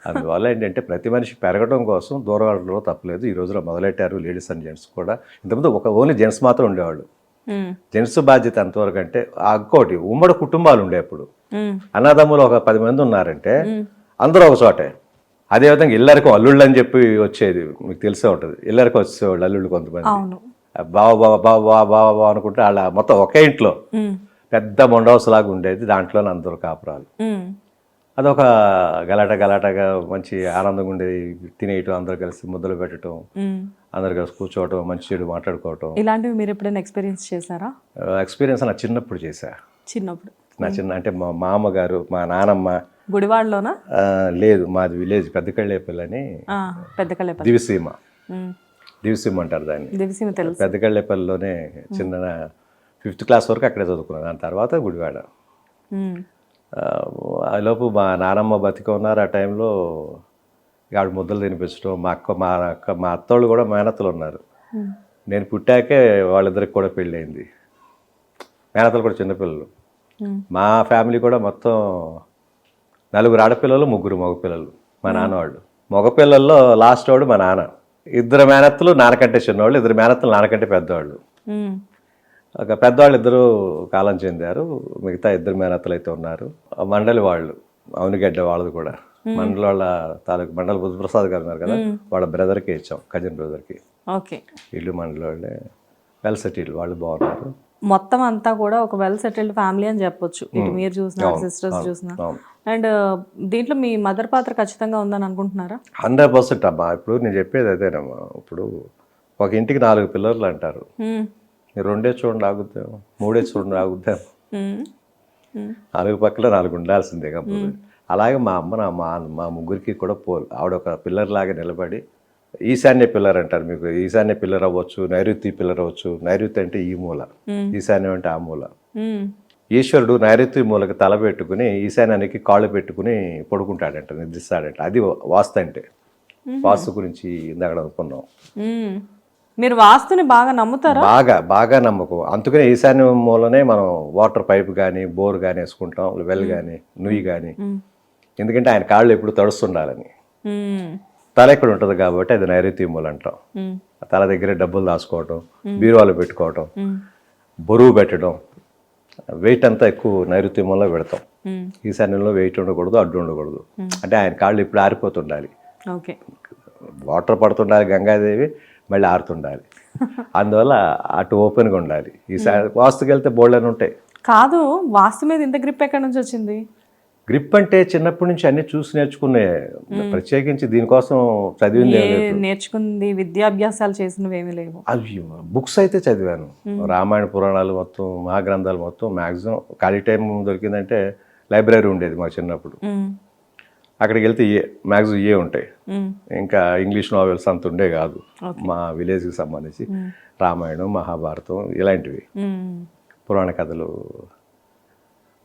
అందువల్ల ఏంటంటే ప్రతి మనిషి పెరగడం కోసం దూరం వెళ్ళడంలో తప్పలేదు. ఈ రోజులో మొదలెట్టారు లేడీస్ అండ్ జెంట్స్ కూడా. ఇంతకుముందు ఓన్లీ జెంట్స్ మాత్రం ఉండేవాళ్ళు. జెంట్స్ బాధ్యత ఎంతవరకు అంటే ఇంకోటి ఉమ్మడి కుటుంబాలు ఉండే అప్పుడు. అన్నదమ్ములు ఒక 10 మంది ఉన్నారంటే అందరూ ఒక చోటే. అదేవిధంగా ఇల్లరికి అల్లుళ్ళు అని చెప్పి వచ్చేది, మీకు తెలిసే ఉంటుంది. ఇల్లరికి వచ్చేవాళ్ళు అల్లుళ్ళు కొంతమంది, బావ బావ బావ బావ బావ బావ అనుకుంటే వాళ్ళ మొత్తం ఒకే ఇంట్లో పెద్ద మొండౌస్ లాగా ఉండేది. దాంట్లోనే అందరూ కాపురాలు. అదొక గలాటగా మంచి ఆనందంగా ఉండేది. తినేయటం, అందరు కలిసి ముద్దలు పెట్టడం, అందరు కలిసి కూర్చోవటం, మంచి చెడు మాట్లాడుకోవటం. ఇలాంటివి మీరు ఎప్పుడైనా ఎక్స్పీరియన్స్ చేశారా? ఎక్స్పీరియన్స్ నా చిన్నప్పుడు చేశా. చిన్నప్పుడు అంటే మా మామగారు, మా నానమ్మ గుడివాడలోనా? లేదు, మాది విలేజ్ పెద్దకళ్ళేపల్లి అని. దివిసీమ అంటారు దాన్ని. పెద్దకళ్ళేపల్లిలోనే చిన్న 5th క్లాస్ వరకు అక్కడే చదువుకున్నాను. దాని తర్వాత గుడివాడ. లోపు మా నానమ్మ బతికి ఉన్నారు. ఆ టైంలో ఆవిడ ముద్దలు తినిపించడం. మా అత్తోళ్ళు కూడా మేనత్తలు ఉన్నారు. నేను పుట్టాకే వాళ్ళిద్దరికి కూడా పెళ్ళయింది. మేనత్తలు కూడా చిన్నపిల్లలు. మా ఫ్యామిలీ కూడా మొత్తం 4 ఆడపిల్లలు, 3 మగపిల్లలు. మా నాన్న వాళ్ళు మగపిల్లల్లో లాస్ట్ వాడు మా నాన్న. 2 మేనత్తలు నాన్నకంటే చిన్నవాళ్ళు, 2 మేనత్తలు నాన్నకంటే పెద్దవాళ్ళు. ఒక పెద్దవాళ్ళు 2 కాలం చెందారు. మిగతా 2 మేనత్తలు అయితే ఉన్నారు. మండలి వాళ్ళు, అవునిగడ్డ వాళ్ళది కూడా. మండలి వాళ్ళ తాలూకు మండలి బుద్ధప్రసాద్ గారు ఉన్నారు కదా, వాళ్ళ బ్రదర్కి ఇచ్చాం, కజిన్ బ్రదర్కి. ఇల్లు మండలి వాళ్ళే, వెల్ సెటిల్డ్, వాళ్ళు బాగున్నారు. మొత్తం అంతా కూడా ఒక వెల్ సెటిల్డ్ ఫ్యామిలీ అని చెప్పొచ్చు. ఇటు మీరు చూసిన, సిస్టర్స్ చూసిన. అండ్ దీంట్లో మీ మదర్ పాత్ర ఖచ్చితంగా ఉందని అనుకుంటున్నారా? 100% అమ్మా. ఇప్పుడు నేను చెప్పేది అదేనమ్మా. ఇప్పుడు ఒక ఇంటికి 4 పిల్లర్లు అంటారు. 2 చూడండి ఆగుద్దాము, 3 చూడండి ఆగుద్దాము. 4 పక్కల 4 ఉండాల్సిందే కాబట్టి. అలాగే మా అమ్మ మా ముగ్గురికి కూడా ఆవిడ ఒక పిల్లర్ లాగా నిలబడి, ఈశాన్య పిల్లర్ అంటారు. మీకు ఈశాన్య పిల్లర్ అవ్వచ్చు, నైరుతి పిల్లర్ అవ్వచ్చు. నైరుతి అంటే ఈ మూల, ఈశాన్యం అంటే ఆ మూల. ఈశ్వరుడు నైరుతి మూలకి తల పెట్టుకుని ఈశాన్యానికి కాళ్ళు పెట్టుకుని పడుకుంటాడంట, నిద్రిస్తాడంట. అది వాస్తు అంటే. వాస్తు గురించి ఇందాక అనుకున్నాం. మీరు వాస్తుని బాగా నమ్ముతారా? బాగా నమ్మకం. అందుకనే ఈశాన్య మూలనే మనం వాటర్ పైప్ కానీ, బోర్ కానీ వేసుకుంటాం, వెల్ కానీ, నుయ్యి కానీ. ఎందుకంటే ఆయన కాళ్ళు ఎప్పుడు తడుస్తుండాలని. తల ఎక్కడ ఉంటుంది కాబట్టి అది నైరుతి మూల అంటాం. తల దగ్గర డబ్బులు దాచుకోవటం, బీరువాలు పెట్టుకోవటం, బరువు పెట్టడం, వెయిట్ అంతా ఎక్కువ నైరుతి మూలలో పెడతాం. ఈశాన్యంలో వెయిట్ ఉండకూడదు, అడ్డు ఉండకూడదు. అంటే ఆయన కాళ్ళు ఇప్పుడు ఆరిపోతుండాలి. వాటర్ పడుతుండాలి, గంగాదేవి మళ్ళీ ఆరుతుండాలి. అందువల్ల అటు ఓపెన్గా ఉండాలి. వాస్తుకి వెళ్తే బోల్డ్ అని ఉంటాయి. కాదు, వాస్తు మీద ఇంత గ్రిప్ ఎక్కడి నుంచి వచ్చింది? గ్రిప్ అంటే చిన్నప్పటి నుంచి అన్ని చూసి నేర్చుకునే, ప్రత్యేకించి దీనికోసం చదివింది నేర్చుకుంది, విద్యాభ్యాసాలు చేసినవి ఏమీ లేవు. అవి బుక్స్ అయితే చదివాను. రామాయణ పురాణాలు మొత్తం, మహాగ్రంథాలు మొత్తం మ్యాక్సిమం. ఖాళీ టైం దొరికిందంటే లైబ్రరీ ఉండేది మా చిన్నప్పుడు. అక్కడికి వెళ్తే మ్యాక్సిమం ఉంటాయి. ఇంకా ఇంగ్లీష్ నావెల్స్ అంత ఉండే కాదు మా విలేజ్కి సంబంధించి. రామాయణం, మహాభారతం ఇలాంటివి, పురాణ కథలు,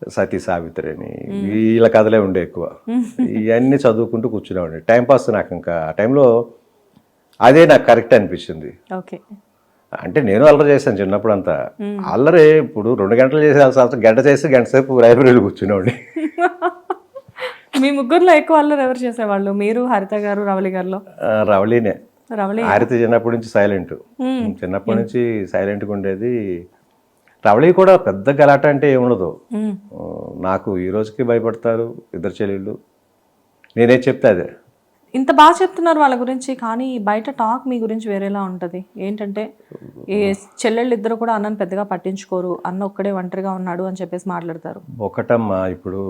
సతీ సావిత్రి అని వీళ్ళ కథలే ఉండే ఎక్కువ. ఇవన్నీ చదువుకుంటూ కూర్చునేవాడిని. టైంపాస్. నాకు ఇంకా ఆ టైంలో అదే నాకు కరెక్ట్ అనిపించింది. అంటే నేను అల్లరి చేశాను చిన్నప్పుడు అంతా. అల్లరి ఇప్పుడు 2 గంటలు చేసే గంట చేసి గంట సేపు లైబ్రరీలో కూర్చునేవాడిని. మీ ముగ్గురులో ఎక్కువ అల్లరి ఎవరు చేసేవాళ్ళు? మీరు, హరిత గారు, రవళి గారిలో? రవళినే. హరిత చిన్నప్పటి నుంచి సైలెంట్. చిన్నప్పటి నుంచి సైలెంట్గా ఉండేది. రవళి కూడా పెద్ద గలాట అంటే ఏముండదు. నాకు ఈ రోజుకి భయపడతారు 2 చెల్లెళ్ళు. నేనే చెప్తే అదే. ఇంత బాగా చెప్తున్నారు వాళ్ళ గురించి, కానీ బయట టాక్ మీ గురించి వేరేలా ఉంటుంది. ఏంటంటే ఈ చెల్లెళ్ళు 2 కూడా అన్నను పెద్దగా పట్టించుకోరు, అన్న ఒక్కడే ఒంటరిగా ఉన్నాడు అని చెప్పేసి మాట్లాడతారు. ఒకటమ్మా, ఇప్పుడు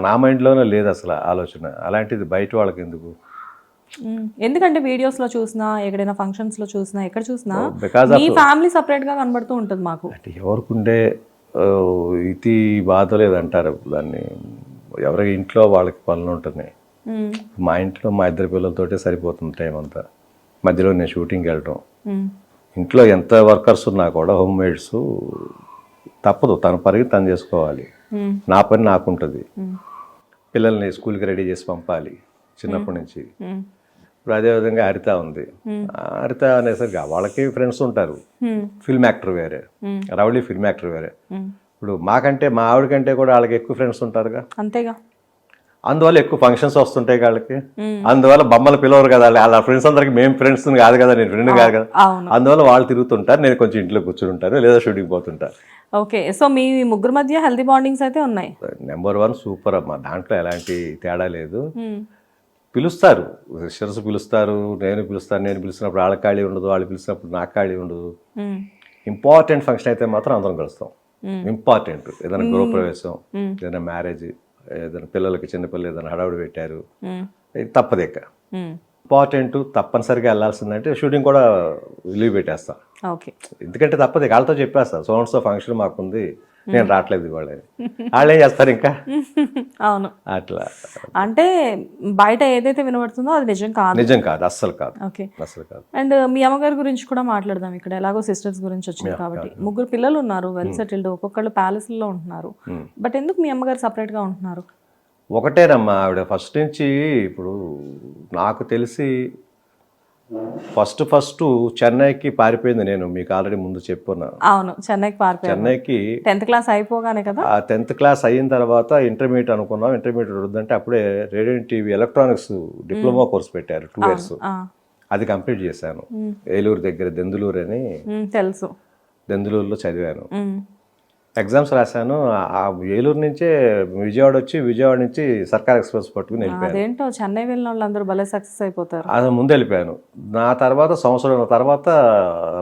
నా మైండ్లోనే లేదు అసలు ఆలోచన. అలాంటిది బయట వాళ్ళకి ఎందుకు? ఎందుకంటే వీడియోస్లో చూసినా, ఎక్కడైనా ఫంక్షన్స్లో చూసినా, ఎక్కడ చూసినా మీ ఫ్యామిలీ సపరేట్గా కనబడుతూ ఉంటుంది మాకు. అంటే ఎవరికి ఉండే ఇది బాధ లేదంటారు దాన్ని. ఎవరి ఇంట్లో వాళ్ళకి పనులు ఉంటున్నాయి. మా ఇంట్లో మా 2 పిల్లలతోటే సరిపోతుంది టైం అంతా. మధ్యలో నేను షూటింగ్కి వెళ్ళటం. ఇంట్లో ఎంత వర్కర్స్ ఉన్నా కూడా హోమ్ మేడ్స్ తప్పదు, తన పని తను చేసుకోవాలి. నా పని నాకుంటుంది. పిల్లల్ని స్కూల్కి రెడీ చేసి పంపాలి చిన్నప్పటి నుంచి. ఇప్పుడు అదేవిధంగా హరిత ఉంది. హరిత అనేసరికి వాళ్ళకి ఫ్రెండ్స్ ఉంటారు. ఫిల్మ్ యాక్టర్ వేరే, రవళి ఫిల్మ్ యాక్టర్ వేరే. ఇప్పుడు మాకంటే, మా ఆవిడ కంటే కూడా వాళ్ళకి ఎక్కువ ఫ్రెండ్స్ ఉంటారుగా. అంతేగా. అందువల్ల ఎక్కువ ఫంక్షన్స్ వస్తుంటాయి వాళ్ళకి, అందువల్ల బొమ్మలు పిలవరు కదా వాళ్ళ ఫ్రెండ్స్ అందరికి, మేము ఫ్రెండ్స్ కాదు కదా, నేను ఫ్రెండ్ కాదు కదా, అవును. అందువల్ల వాళ్ళు తిరుగుతుంటారు, నేను కొంచెం ఇంట్లో కూర్చుంటాను లేదా షూటింగ్ పోతుంటాను. ఓకే, సో మీ ముగ్గురు మధ్య హెల్తీ బాండింగ్స్ అయితే ఉన్నాయి. నెంబర్ 1 సూపర్ అమ్మా, దాంట్లో ఎలాంటి తేడా లేదు. పిలుస్తారు, సిస్టర్స్ పిలుస్తారు, నేను పిలిచినప్పుడు వాళ్ళ ఖాళీ ఉండదు, వాళ్ళు పిలిచినప్పుడు నాకు ఖాళీ ఉండదు. ఇంపార్టెంట్ ఫంక్షన్ అయితే మాత్రం అందరం కలుస్తాం. ఇంపార్టెంట్ ఏదైనా గృహప్రవేశం, ఏదైనా మ్యారేజ్, ఏదైనా పిల్లలకి చిన్నపిల్లలు ఏదైనా హడావుడి పెట్టారు, తప్పదేక ఇంపార్టెంట్ తప్పనిసరిగా వెళ్ళాల్సిందంటే షూటింగ్ కూడా లీవ్ పెట్టేస్తా. ఓకే, ఎందుకంటే తప్పదు, వాళ్ళతో చెప్పేస్తా సో ఫంక్షన్ మాకుంది, నేను రావట్లేదు ఇవాళ, వాళ్ళు ఏం చేస్తారు ఇంకా. అవును, అట్లా అంటే బయట ఏదైతే వినబడుతుందో అది నిజం కాదు, అస్సలు కాదు. ఓకే, అస్సలు కాదు. అండ్ మీ అమ్మగారి గురించి కూడా మాట్లాడదాం. ఇక్కడ ఎలాగో సిస్టర్స్ గురించి వచ్చింది కాబట్టి, ముగ్గురు పిల్లలు ఉన్నారు, వెల్ సెటిల్డ్, ఒక్కొక్కళ్ళు ప్యాలెస్లో ఉంటున్నారు. బట్ ఎందుకు మీ అమ్మగారు సపరేట్ గా ఉంటున్నారు? ఒకటేనమ్మా, ఆవిడ ఫస్ట్ నుంచి, ఇప్పుడు నాకు తెలిసి ఫస్ట్ చెన్నైకి పారిపోయింది. నేను మీకు ఆల్రెడీ ముందు చెప్పుకున్నాను. అవును, చెన్నైకి పారిపోయింది. చెన్నైకి 10th క్లాస్ అయిపోగానే కదా. ఆ 10th క్లాస్ అయిన తర్వాత ఇంటర్మీడియట్ అనుకున్నాం. ఇంటర్మీడియట్ వద్దంటే అప్పుడే radio TV electronics diploma course పెట్టారు 2 years. అది కంప్లీట్ చేశాను. ఏలూరు దగ్గర దెందులూరు అని తెలుసు, దెందులూరులో చదివాను. ఎగ్జామ్స్ రాశాను. ఆ ఏలూరు నుంచే విజయవాడ నుంచి సర్కార్ ఎక్స్ప్రెస్ పట్టుకుని వెళ్ళిపోయాను. అదేంటో చెన్నై వెళ్ళిన వాళ్ళందరూ భలే సక్సెస్ అయిపోతారు. అది ముందు వెళ్ళిపోయాను. నా తర్వాత సంవత్సరం తర్వాత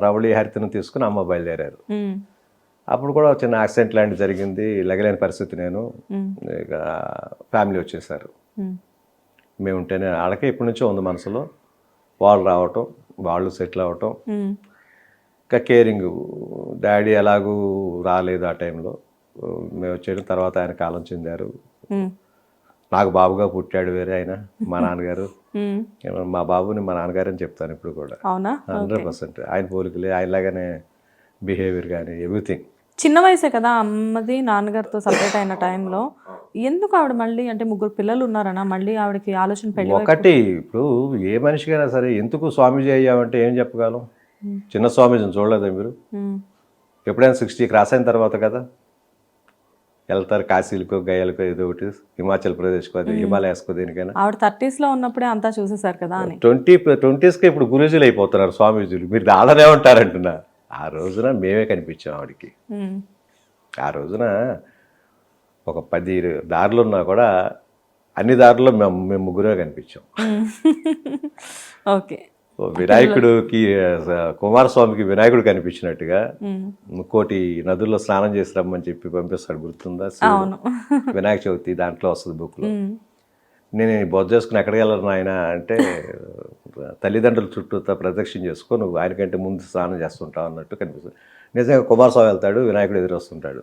రవళి హరితను తీసుకుని అమ్మ బయలుదేరారు. అప్పుడు కూడా చిన్న యాక్సిడెంట్ లాంటిది జరిగింది, లెగలేని పరిస్థితి. నేను ఇక ఫ్యామిలీ వచ్చేసారు. మేము ఉంటేనే వాళ్ళకే ఇప్పటి నుంచో ఉంది మనసులో, వాళ్ళు రావటం, వాళ్ళు సెటిల్ అవ్వటం, ఇంకా కేరింగ్. డాడీ ఎలాగూ రాలేదు ఆ టైంలో, మేము వచ్చేయడం తర్వాత ఆయన కాలం చెందారు. నాకు బాబుగా పుట్టాడు వేరే ఆయన, మా నాన్నగారు. మా బాబుని మా నాన్నగారు అని చెప్తాను ఇప్పుడు కూడా. 100% ఆయన పోలికలే, ఆయనలాగానే బిహేవియర్ కానీ ఎవ్రీథింగ్. చిన్న వయసే కదా అమ్మది నాన్నగారితో సపరేట్ అయిన టైంలో. ఎందుకు ఆవిడ మళ్ళీ, అంటే ముగ్గురు పిల్లలు ఉన్నారనా, మళ్ళీ ఆవిడకి ఆలోచన పెళ్ళి? ఒకటి, ఇప్పుడు ఏ మనిషికైనా సరే ఎందుకు స్వామీజీ అయ్యామంటే ఏం చెప్పగలం? చిన్న స్వామీజీని చూడలేదా మీరు? ఎప్పుడైనా 60 క్రాస్ అయిన తర్వాత కదా వెళ్తారు, కాశీలకో గయాలకో ఏదో ఒకటి, హిమాచల్ ప్రదేశ్కో, అది హిమాలయాస్కో, దేనికైనా. ఆవిడ 30s లో ఉన్నప్పుడే అంతా చూసేసారు కదా అని. 20s కి ఇప్పుడు గురూజీలు అయిపోతున్నారు స్వామీజీలు. మీరు దాదానే ఉంటారంటున్నా. ఆ రోజున మేమే కనిపించాం ఆవిడకి. ఆ రోజున ఒక 10 దారులు ఉన్నా కూడా అన్ని దారుల్లో మేము ముగ్గురే కనిపించాం. ఓకే, వినాయకుడికి, కుమారస్వామికి వినాయకుడు కనిపించినట్టుగా 1,000 నదుల్లో స్నానం చేసి రమ్మని చెప్పి పంపిస్తాడు, గుర్తుందా? వినాయక చవితి దాంట్లో వస్తుంది బుక్లో. నేను బొజ్జ చేసుకుని ఎక్కడికి వెళ్ళరు నాయన అంటే, తల్లిదండ్రుల చుట్టూ ప్రదక్షిణ చేసుకో, నువ్వు ఆయనకంటే ముందు స్నానం చేస్తుంటావు అన్నట్టు కనిపిస్తుంది. నిజంగా కుమారస్వామి వెళ్తాడు, వినాయకుడు ఎదురొస్తుంటాడు,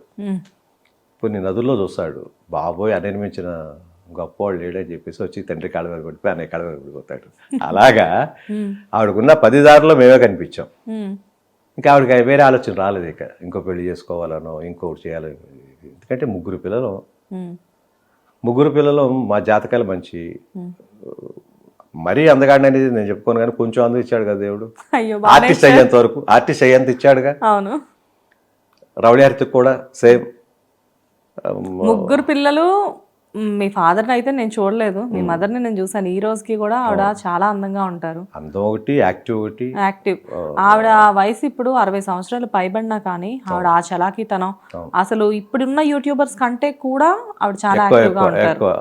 కొన్ని నదుల్లో చూస్తాడు. బాబోయ్, అనిర్మించిన గొప్పవాళ్ళు లేడని చెప్పేసి వచ్చి తండ్రి కాళ్ళ మీద పడిపోయి అన్నయ్య కాళ్ళ మీద పడిపోతాడు. అలాగా ఆవిడకున్న 10 దారుల్లో మేమే కనిపించాం. ఇంకా ఆవిడకి వేరే ఆలోచన రాలేదు, ఇక ఇంకో పెళ్లి చేసుకోవాలనో ఇంకొకటి చేయాలని. ఎందుకంటే ముగ్గురు పిల్లలు మా జాతకాలు మంచి. మరీ అందగాడిని అనేది నేను చెప్పుకోను, కానీ కొంచెం అందం ఇచ్చాడు కదా దేవుడు. ఆర్టిస్ట్ అయ్యేంత వరకు, ఆర్టిస్ట్ అయ్యేంత ఇచ్చాడుగా. రవళి హరితకు కూడా సేమ్. ముగ్గురు పిల్లలు. మీ ఫాదర్ని అయితే నేను చూడలేదు, మీ మదర్ని నేను చూసాను. ఈ రోజుకి కూడా ఆవిడ చాలా అందంగా ఉంటారు. అందం ఒకటి, యాక్టివ్ ఒకటి. యాక్టివ్. ఆవిడ వయసు ఇప్పుడు 60 సంవత్సరాలు పైబడినా కానీ ఆవిడ ఆ చలాకీతనం అసలు ఇప్పుడున్న యూట్యూబర్స్ కంటే కూడా ఆవిడ చాలా యాక్టివ్ గా ఉంటారు.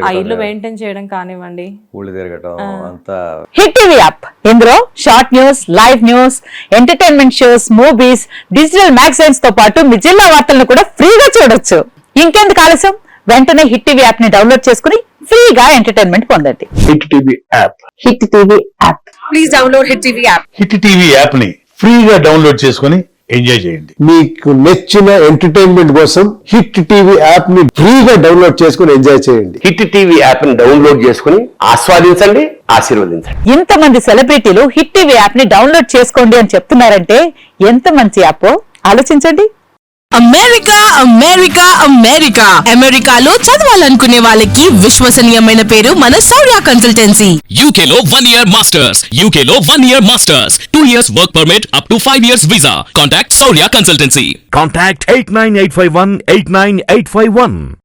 ఆ ఇల్లు మెయింటైన్ చేయడం కానివ్వండి, ఊళ్ళు తిరగడం అంతా. హిట్ టీవీ యాప్, ఇందులో short news, live news, entertainment shows, movies, digital magazines తో పాటు మీ జిల్లా వార్తలను కూడా ఫ్రీగా చూడొచ్చు. ఇంకెందుకు ఆలస్యం, వెంటనే హిట్ టీవీ యాప్ ని డౌన్లోడ్ చేసుకుని ఫ్రీగా ఎంటర్టైన్మెంట్ పొందండి. Hit TV app. Hit TV app. Please download hit TV app. Hit TV app ని ఫ్రీగా డౌన్లోడ్ చేసుకుని ఎంజాయ్ చేయండి. మీకు నచ్చిన ఎంటర్టైన్మెంట్ కోసం హిట్ టీవీ యాప్ ని ఫ్రీగా డౌన్లోడ్ చేసుకుని ఎంజాయ్ చేయండి. హిట్ టీవీ యాప్ ని డౌన్లోడ్ చేసుకుని ఆస్వాదించండి, ఆశీర్వదించండి. ఇంతమంది సెలబ్రిటీలు హిట్ టీవీ యాప్ ని డౌన్లోడ్ చేసుకోండి అని చెప్తున్నారంటే ఎంత మంచి యాప్ ఆలోచించండి. అమెరికా అమెరికా అమెరికా అమెరికాలో చదవాలనుకునే వాళ్ళకి విశ్వసనీయమైన పేరు మన శౌర్య కన్సల్టెన్సీ. UK లో 1 year masters, UK లో 1 year masters, 2 years work permit up to 5 years visa. Contact Saurya Consultancy. Contact 89851 89851.